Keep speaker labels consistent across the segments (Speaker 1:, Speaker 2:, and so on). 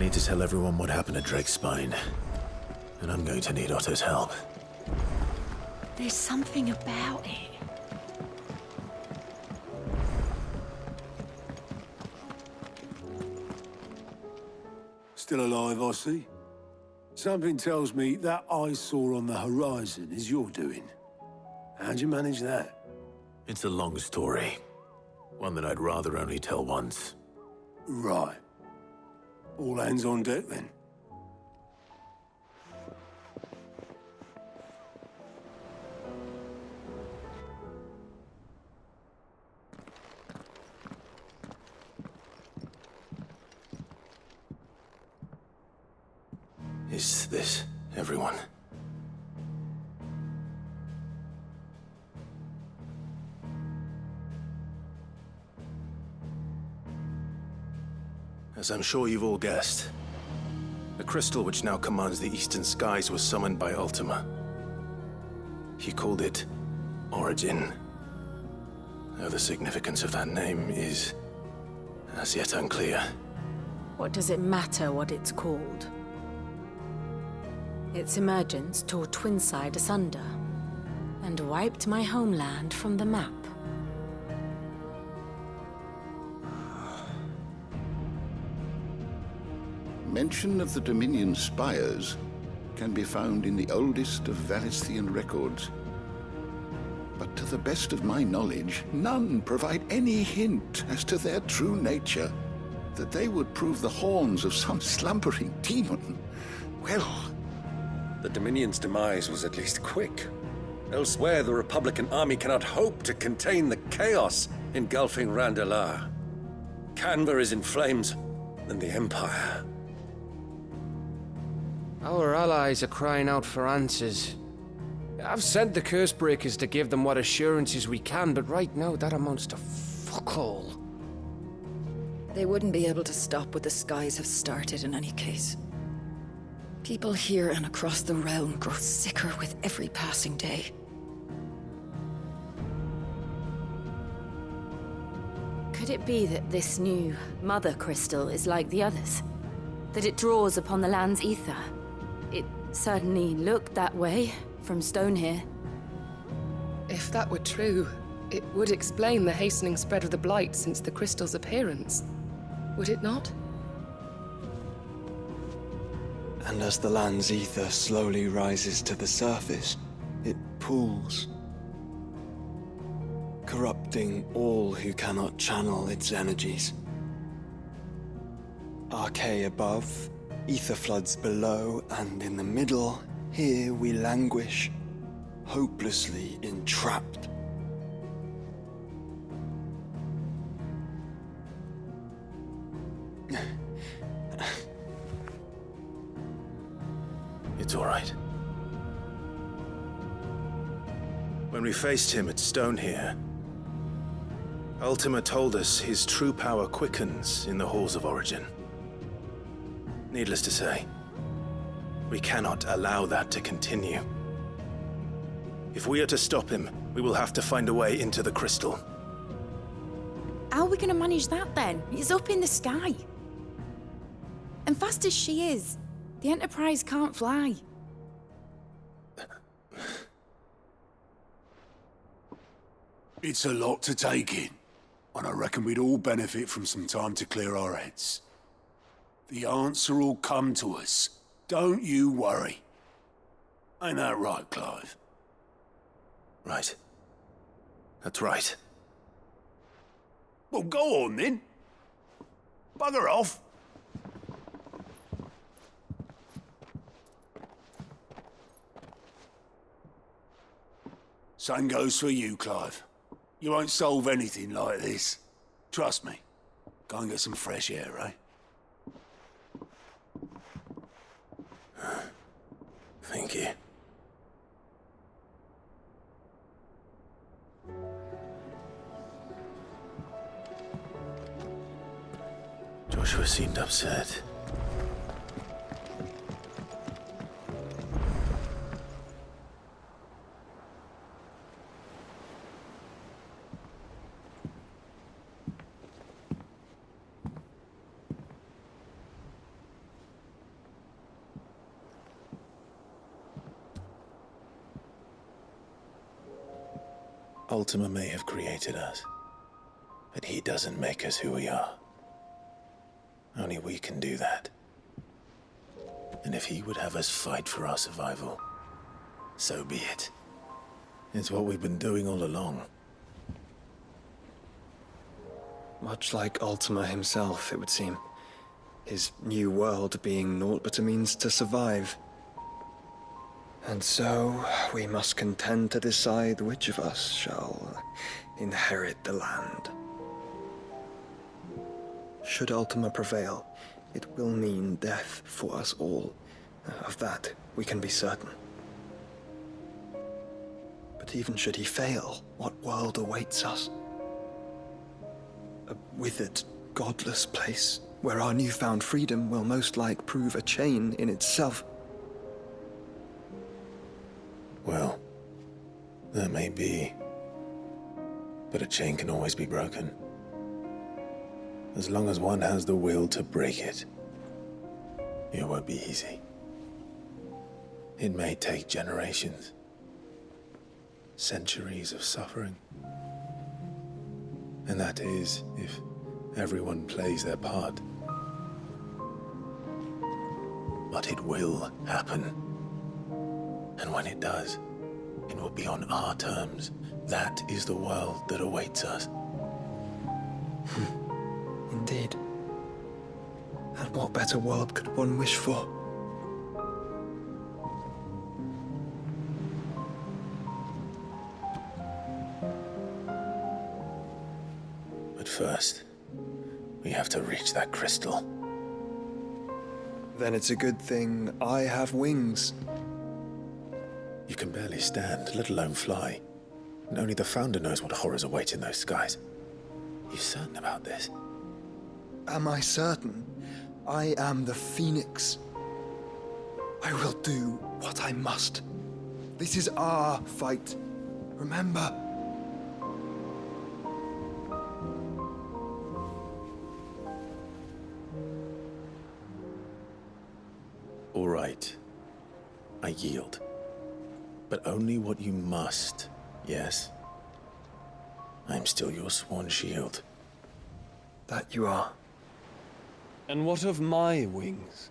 Speaker 1: need to tell everyone what happened at Drake's Spine. And I'm going to need Otto's help.
Speaker 2: There's something about it.
Speaker 3: Still alive, I see. Something tells me that eyesore on the horizon is your doing. How'd you manage that?
Speaker 1: It's a long story. One that I'd rather only tell once.
Speaker 3: Right. All hands on deck, then.
Speaker 1: Is this everyone? As I'm sure you've all guessed, the crystal which now commands the eastern skies was summoned by Ultima. He called it Origin. Though the significance of that name is as yet unclear.
Speaker 2: What does it matter what it's called? Its emergence tore Twinside asunder, and wiped my homeland from the map.
Speaker 4: Mention of the Dominion spires can be found in the oldest of Valisthian records. But to the best of my knowledge, none provide any hint as to their true nature. That they would prove the horns of some slumbering demon. Well...
Speaker 5: The Dominion's demise was at least quick. Elsewhere, the Republican army cannot hope to contain the chaos engulfing Randalar. Canva is in flames, and the Empire.
Speaker 6: Our allies are crying out for answers. I've sent the Cursebreakers to give them what assurances we can, but right now that amounts to fuck all.
Speaker 7: They wouldn't be able to stop what the skies have started in any case. People here and across the realm grow sicker with every passing day.
Speaker 2: Could it be that this new Mother Crystal is like the others? That it draws upon the land's ether? It certainly looked that way from stone here.
Speaker 8: If that were true, it would explain the hastening spread of the Blight since the crystal's appearance. Would it not?
Speaker 9: And as the land's ether slowly rises to the surface, it pools, corrupting all who cannot channel its energies. Archaea above, ether floods below, and in the middle, here we languish, hopelessly entrapped.
Speaker 1: It's all right. When we faced him at Stone here, Ultima told us his true power quickens in the halls of Origin. Needless to say, we cannot allow that to continue. If we are to stop him, we will have to find a way into the crystal.
Speaker 10: How are we going to manage that then? It's up in the sky. And fast as she is, the Enterprise can't fly.
Speaker 3: It's a lot to take in, and I reckon we'd all benefit from some time to clear our heads. The answer will come to us. Don't you worry. Ain't that right, Clive?
Speaker 1: Right. That's right.
Speaker 3: Well, go on then. Bugger off. Same goes for you, Clive. You won't solve anything like this. Trust me. Go and get some fresh air, eh?
Speaker 1: Thank you. Joshua seemed upset. Ultima may have created us, but he doesn't make us who we are. Only we can do that. And if he would have us fight for our survival, so be it. It's what we've been doing all along.
Speaker 9: Much like Ultima himself, it would seem. His new world being naught but a means to survive. And so, we must contend to decide which of us shall inherit the land. Should Ultima prevail, it will mean death for us all. Of that, we can be certain. But even should he fail, what world awaits us? A withered, godless place, where our newfound freedom will most like prove a chain in itself.
Speaker 1: Well, that may be, but a chain can always be broken. As long as one has the will to break it, it won't be easy. It may take generations, centuries of suffering. And that is, if everyone plays their part. But it will happen. And when it does, it will be on our terms. That is the world that awaits us.
Speaker 9: Indeed. And what better world could one wish for?
Speaker 1: But first, we have to reach that crystal.
Speaker 9: Then it's a good thing I have wings.
Speaker 1: You can barely stand, let alone fly. And only the Founder knows what horrors await in those skies. You certain about this?
Speaker 9: Am I certain? I am the Phoenix. I will do what I must. This is our fight. Remember?
Speaker 1: All right. I yield. But only what you must, yes? I'm still your sworn shield.
Speaker 9: That you are.
Speaker 6: And what of my wings?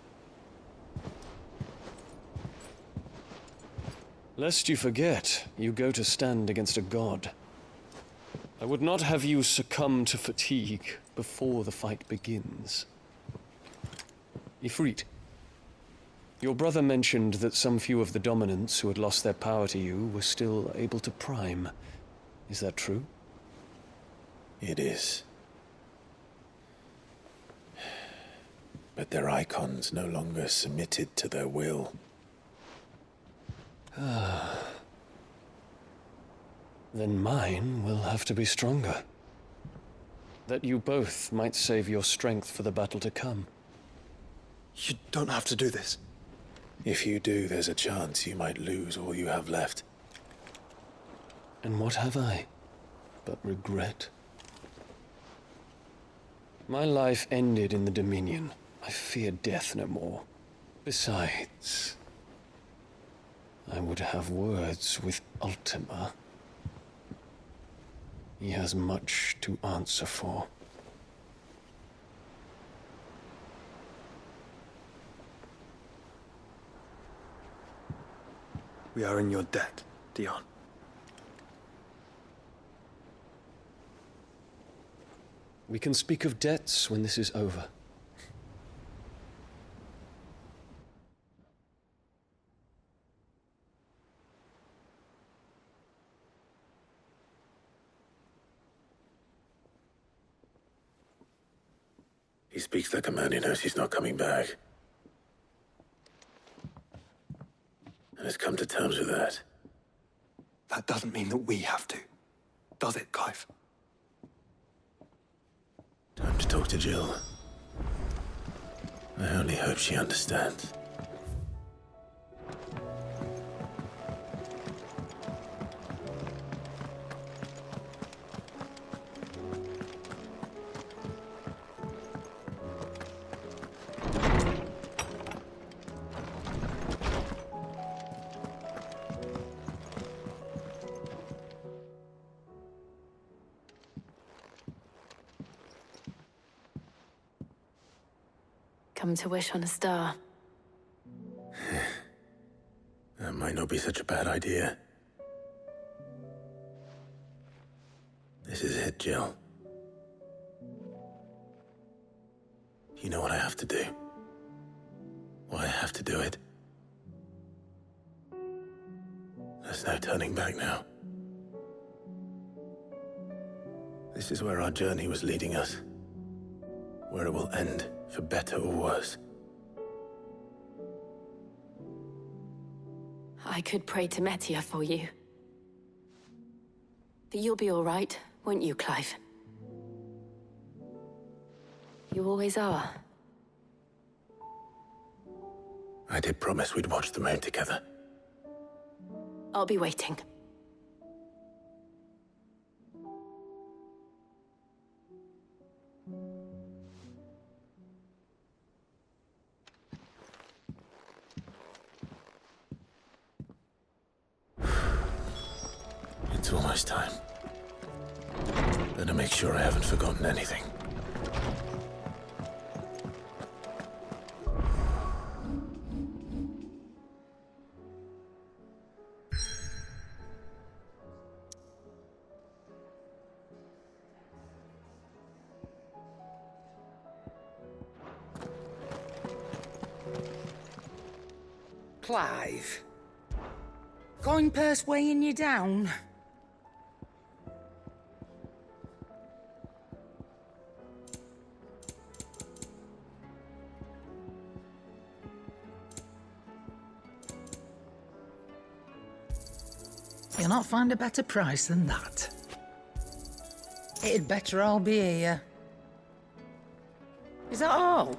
Speaker 6: Lest you forget, you go to stand against a god. I would not have you succumb to fatigue before the fight begins. Ifrit, your brother mentioned that some few of the dominants who had lost their power to you were still able to prime. Is that true?
Speaker 1: It is. But their icons no longer submitted to their will.
Speaker 6: Then mine will have to be stronger. That you both might save your strength for the battle to come.
Speaker 9: You don't have to do this.
Speaker 1: If you do, there's a chance you might lose all you have left.
Speaker 6: And what have I but regret? My life ended in the Dominion. I fear death no more. Besides, I would have words with Ultima. He has much to answer for.
Speaker 9: We are in your debt, Dion.
Speaker 6: We can speak of debts when this is over.
Speaker 1: He speaks like a man who knows he's not coming back. And has come to terms with that.
Speaker 9: That doesn't mean that we have to, does it, Clive?
Speaker 1: Time to talk to Jill. I only hope she understands.
Speaker 2: come to wish on a star.
Speaker 1: That might not be such a bad idea. This is it, Jill. You know what I have to do. Why I have to do it. There's no turning back now. This is where our journey was leading us. Where it will end, for better or worse.
Speaker 2: I could pray to Metia for you. But you'll be all right, won't you, Clive? You always are.
Speaker 1: I did promise we'd watch the moon together.
Speaker 2: I'll be waiting.
Speaker 1: It's almost time. Better make sure I haven't forgotten anything.
Speaker 11: Clive. Coin purse weighing you down? You'll not find a better price than that. It'd better all be here. Is that all?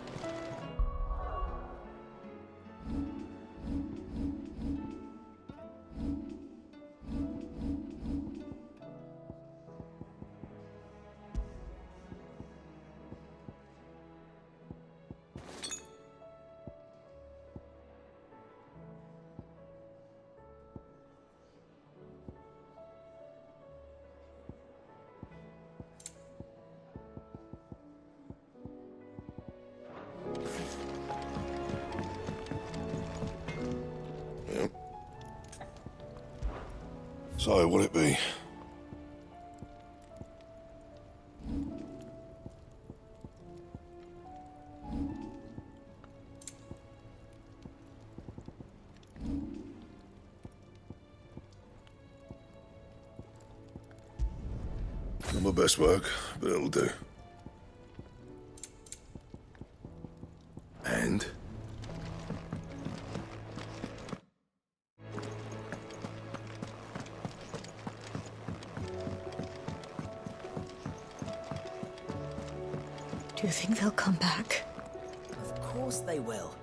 Speaker 12: So, what'll it be? Not my best work, but it'll do. And?
Speaker 7: Do you think they'll come back?
Speaker 11: Of course they will.